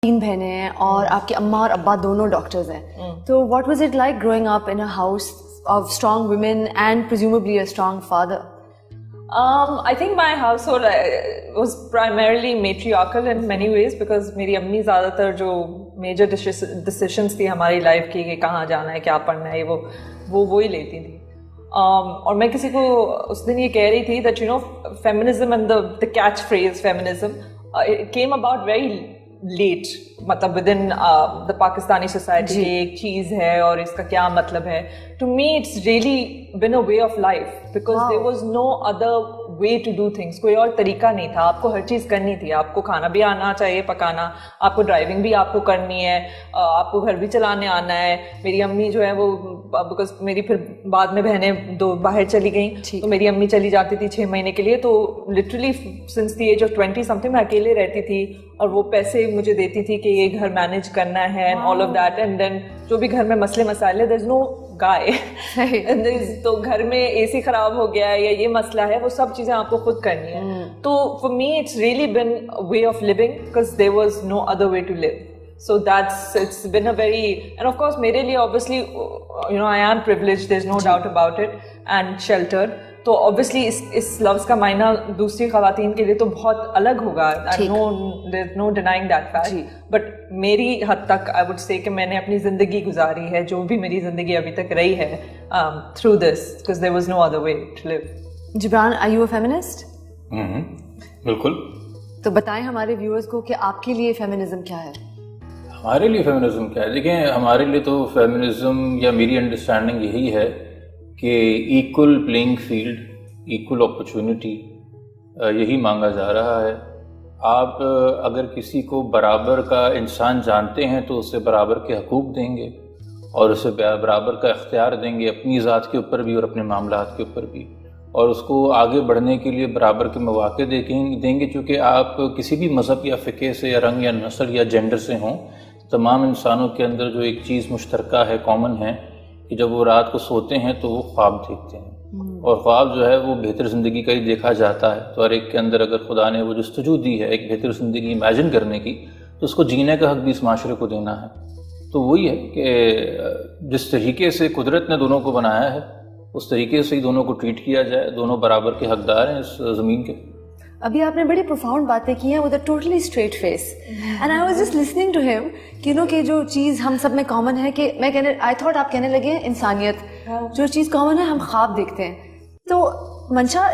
तीन बहनें हैं और आपके अम्मा और अब्बा दोनों डॉक्टर्स हैं, तो what was it like growing up in a house of strong women and presumably a strong father? I think my household was primarily matriarchal in many ways because मेरी अम्मी ज़्यादातर जो major decisions थी हमारी life की कि कहाँ जाना है, क्या पढ़ना है, वो ही लेती थी. और मैं किसी को उस दिन ये कह रही थी that you know feminism and the catchphrase feminism it came about very late, मतलब within the Pakistani society एक चीज़ है और इसका क्या मतलब है. To me it's really been a way of life because there was no other way to do things. कोई और तरीका नहीं था. आपको हर चीज़ करनी थी. आपको खाना भी आना चाहिए पकाना, आपको ड्राइविंग भी आपको करनी है, आपको घर भी चलाने आना है. मेरी अम्मी जो है वो बिकॉज मेरी फिर बाद में बहनें दो बाहर चली गई, तो मेरी अम्मी चली जाती थी 6 महीने के लिए, तो literally since the age of 20 something मैं अकेले रहती थी और वो पैसे मुझे देती थी कि ये घर मैनेज करना है and all of that. And then जो भी घर में मसले मसाले, देयर इज नो गाय तो घर में एसी खराब हो गया है या ये मसला है, वो सब चीजें आपको खुद करनी है. तो for me it's really been a way of living because there was no other way to live. So it's been a very, and of course मेरे लिए obviously you know I am privileged, there's no doubt about it, and sheltered. तो obviously इस लफ्ज़ का मायना दूसरी ख़वातीन के लिए तो बहुत अलग होगा. There's no denying that fact. But मेरी हद तक I would say कि मैंने अपनी ज़िंदगी गुजारी है, जो भी मेरी ज़िंदगी अभी तक रही है through this, because there was no other way to live. Jibran, are you a feminist? बिल्कुल. तो बताएं हमारे व्यूअर्स को कि आपके लिए फेमिनिज्म क्या है? हमारे लिए फेमिनिज्म क्या है? देखिए, हमारे लिए तो फेमिनिज्म या मेरी अंडरस्टैंडिंग यही है कि equal playing field, equal opportunity, यही मांगा जा रहा है. आप अगर किसी को बराबर का इंसान जानते हैं तो उसे बराबर के हकूक़ देंगे और उसे बराबर का इख्तियार देंगे अपनी ज़ात के ऊपर भी और अपने मामलात के ऊपर भी, और उसको आगे बढ़ने के लिए बराबर के मौक़े देंगे. चूँकि आप किसी भी मज़हब या फ़िक़े से या रंग या नस्ल या जेंडर से हों, तमाम इंसानों के अंदर जो एक चीज़ मुश्तरका है, कॉमन है, कि जब वो रात को सोते हैं तो वो ख्वाब देखते हैं, और ख्वाब जो है वो बेहतर ज़िंदगी का ही देखा जाता है. तो हर एक के अंदर अगर खुदा ने वो जस्तजू दी है एक बेहतर ज़िंदगी इमेजिन करने की, तो उसको जीने का हक भी इस माशरे को देना है. तो वही है कि जिस तरीके से कुदरत ने दोनों को बनाया है उस तरीके से ही दोनों को ट्रीट किया जाए. दोनों बराबर के हकदार हैं इस ज़मीन के. अभी आपने बड़ी प्रोफाउंड बातें की हैं with a totally straight face, and I was just listening to him कि नो कि जो चीज़ हम सब में कॉमन है, कि आई थॉट आप कहने लगे इंसानियत, जो चीज़ कॉमन है हम ख्वाब देखते हैं. तो Mansha,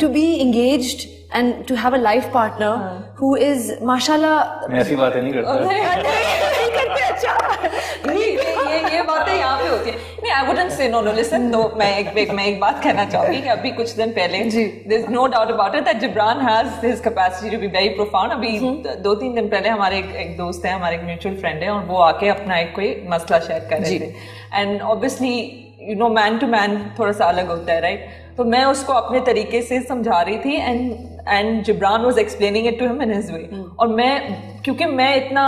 to be engaged and to have a life partner who is माशाल्लाह. मैं ऐसी बातें नहीं करता. ये बातें यहाँ पे होती है. नहीं, I wouldn't say no. Listen, no, मैं एक बात कहना चाहूँगी कि अभी कुछ दिन पहले, there's no doubt about it that Gibran has his capacity to be very profound. अभी 2-3 दिन पहले हमारे एक दोस्त है, हमारे एक म्यूचुअल फ्रेंड है, और वो आके अपना एक कोई मसला शेयर कर रहे थे. And obviously you know man to man थोड़ा सा अलग होता है, राइट? तो मैं उसको अपने तरीके से समझा रही थी and Jibran was explaining it to him in his way. और मैं, क्योंकि मैं इतना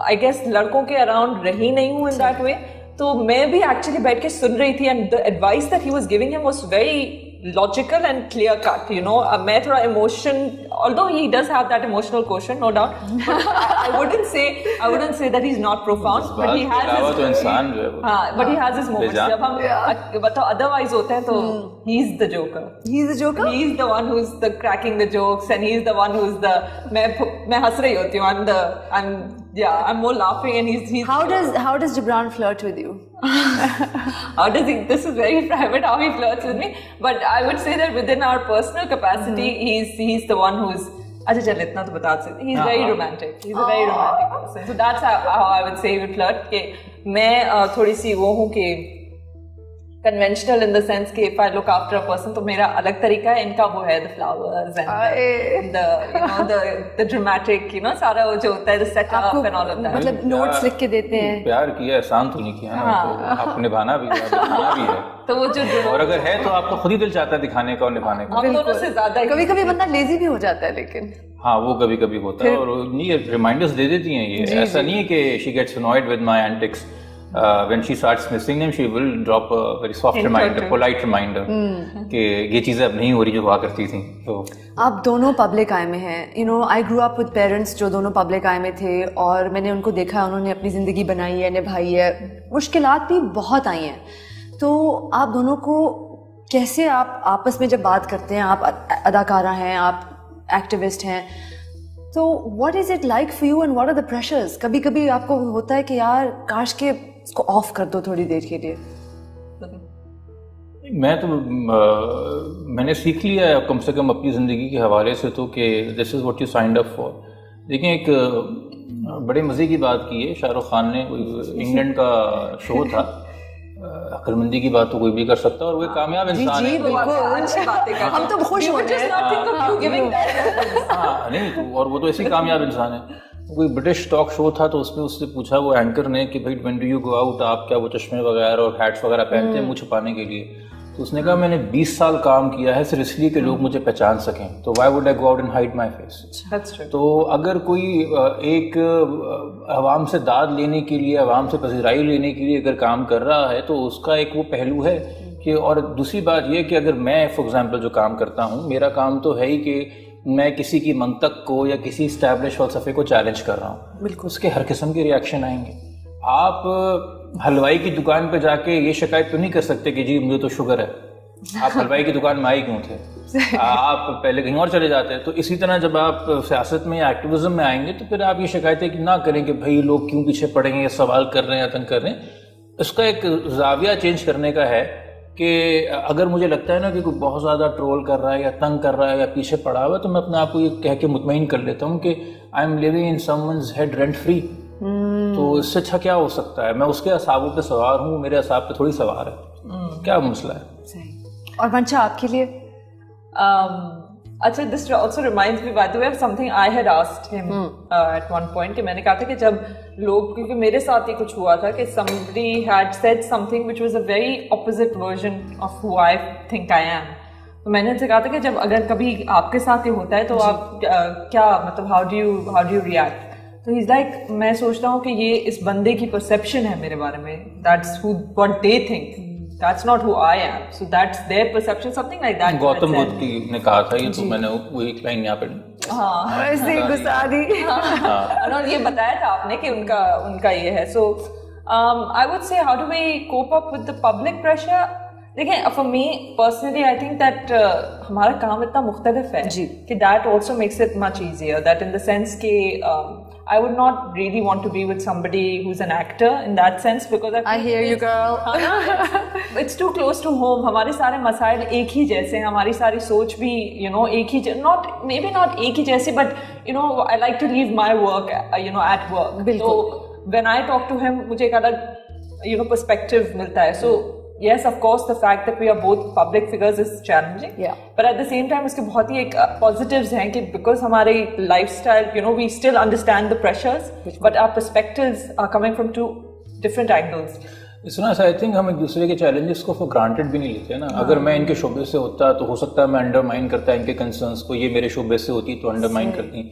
आई गेस लड़कों के अराउंड रही नहीं हूँ इन दैट वे, तो मैं भी एक्चुअली बैठ के सुन रही थी. And the advice that he was giving him was very logical and clear cut, you know. मैं थोड़ा emotion, although he does have that emotional quotient, no doubt, but I wouldn't say that he's not profound, but he has his, तो इंसान जो है, हाँ, but he has his moments. जब हम बताओ otherwise होते हैं तो he's the joker. He's the joker. He's the one who's the cracking the jokes, and he's the one who's the मैं हंस रही होती हूँ. I'm more laughing, and he's How does Gibran flirt with you? How does he? This is very private how he flirts with me, but I would say that within our personal capacity, he's the one who's. अच्छा चल इतना तो बता सकते. He's very romantic. He's a very romantic person. So that's how I would say we flirt. कि मैं थोड़ी सी वो हूँ कि conventional in the sense कि if I look after a person, तो मेरा अलग तरीका है. इनका वो है the flowers and the you know the dramatic, you know, सारा वो जो होता है the setup and all of that. मतलब notes लिख के देते हैं. प्यार किया, एहसान तो नहीं किया ना, तो आपको निभाना भी है, दिखाना भी है. तो वो जो और अगर है तो आपको खुद ही दिल चाहता है दिखाने का और निभाने का. हम दोनों से ज्यादा. कभी-कभी बंदा लेजी भी हो जाता है, लेकिन हाँ, वो कभी-कभी होता है. और नहीं, रिमाइंडर्स दे देती हैं ये. ऐसा नहीं है कि she gets annoyed with my antics. when she starts missing them, she will drop a very soft reminder, polite reminder कि ये चीज़ें अब नहीं हो रही जो हुआ करती थी. तो आप दोनों पब्लिक आई में हैं. You know, I grew up with parents जो दोनों पब्लिक आई में थे, और मैंने उनको देखा, उन्होंने अपनी ज़िंदगी बनाई है, निभाई है. मुश्किलात भी बहुत आई हैं. तो आप दोनों को कैसे, आप आपस में जब बात करते हैं, आप अदाकारा हैं, आप एक्टिविस्ट हैं, तो what is it like for you and what are the pressures? कभी कभी आपको होता है कि यार काश के इसको ऑफ कर दो थोड़ी देर के लिए. मैंने सीख लिया है कम से कम अपनी ज़िंदगी के हवाले से तो कि this is what you signed up for. देखिए, एक बड़े मज़े की बात की है शाहरुख खान ने. इंग्लैंड का शो था, अक्लमंदी की बात तो कोई भी कर सकता है, और वो एक कामयाब इंसान है. अच्छी बातें करते हम तो खुश होते हैं. हाँ, नहीं, और वो तो ऐसी कामयाब इंसान है. कोई ब्रिटिश टॉक शो था, तो उसमें उससे पूछा वो एंकर ने कि भाई when do you go out, आप क्या वो चश्मे वगैरह और हैट्स वगैरह पहनते हैं मुंह छुपाने के लिए? तो उसने कहा मैंने 20 साल काम किया है सिर्फ इसलिए कि लोग मुझे पहचान सकें, तो why would I go out and hide my face? तो अगर कोई एक अवाम से दाद लेने के लिए, अवाम से पजीराई लेने के लिए अगर काम कर रहा है, तो उसका एक वो पहलू है कि, और दूसरी बात यह कि अगर मैं फॉर एग्जांपल जो काम करता हूँ, मेरा काम तो है ही कि मैं किसी की मंतक को या किसी स्टैब्लिश फलसफे को चैलेंज कर रहा हूँ. बिल्कुल, उसके हर किस्म के रिएक्शन आएंगे. आप हलवाई की दुकान पे जाके ये शिकायत तो नहीं कर सकते कि जी मुझे तो शुगर है, आप हलवाई की दुकान में आए क्यों थे? आप पहले कहीं और चले जाते हैं. तो इसी तरह जब आप सियासत में या एक्टिविज्म में आएंगे, तो फिर आप ये शिकायतें ना करें कि भाई लोग क्यों पीछे पड़ेंगे, सवाल कर रहे हैं, तंग कर रहे हैं. इसका एक जाविया चेंज करने का है कि अगर मुझे लगता है ना कि कोई बहुत ज़्यादा ट्रोल कर रहा है या तंग कर रहा है या पीछे पड़ा हुआ है, तो मैं अपने आप को ये कह के मुतमईन कर लेता हूँ कि I am living in someone's head rent free. तो इससे अच्छा क्या हो सकता है? मैं उसके असाबों पे सवार हूँ, मेरे असाब पे थोड़ी सवार है. क्या मसला है? सही. और वंशा, आपके लिए? अच्छा, this also reminds me by the way of something I had asked him at one point, कि मैंने कहा था कि जब लोग, क्योंकि मेरे साथ ही कुछ हुआ था कि somebody had said something which was a very opposite version of who I think I am. तो मैंने उनसे कहा था कि जब अगर कभी आपके साथ ही होता है तो आप क्या मतलब how do you react? तो he's like, मैं सोचता हूँ कि ये इस बंदे की परसेप्शन है मेरे बारे में, that's what they think. That's not who I am. So that's their perception, something like that. Gautam Buddha की ने कहा था ये, तो मैंने वो एक लाइन यहाँ पे ऐसे गुस्सा दी. और ये बताया था आपने कि उनका ये है. So I would say, how do we cope up with the public pressure? देखिए, for me personally, I think that हमारा काम इतना मुख्तलिफ है कि that also makes it much easier. That in the sense कि I would not really want to be with somebody who's an actor in that sense, because I hear you, girl. It's too close to home. हमारे सारे मसाइल एक ही जैसे हैं, हमारी सारी सोच भी एक ही, maybe not एक ही जैसी, but I like to leave my work at work. So when I talk to him, मुझे एक अलग perspective मिलता है. So yes, of course, the fact that we are both public figures is challenging. Yeah. But at the same time, उसके बहुत ही एक positives हैं कि because हमारे lifestyle, we still understand the pressures, but our perspectives are coming from two different angles. इसमें I think हम एक दूसरे के चैलेंजेस को फॉर ग्रांटेड भी नहीं लेते ना. अगर मैं इनके शोबे से होता तो हो सकता है मैं अंडरमाइन करता इनके कंसर्न्स को, ये मेरे शोबे से होती तो अंडरमाइन करती.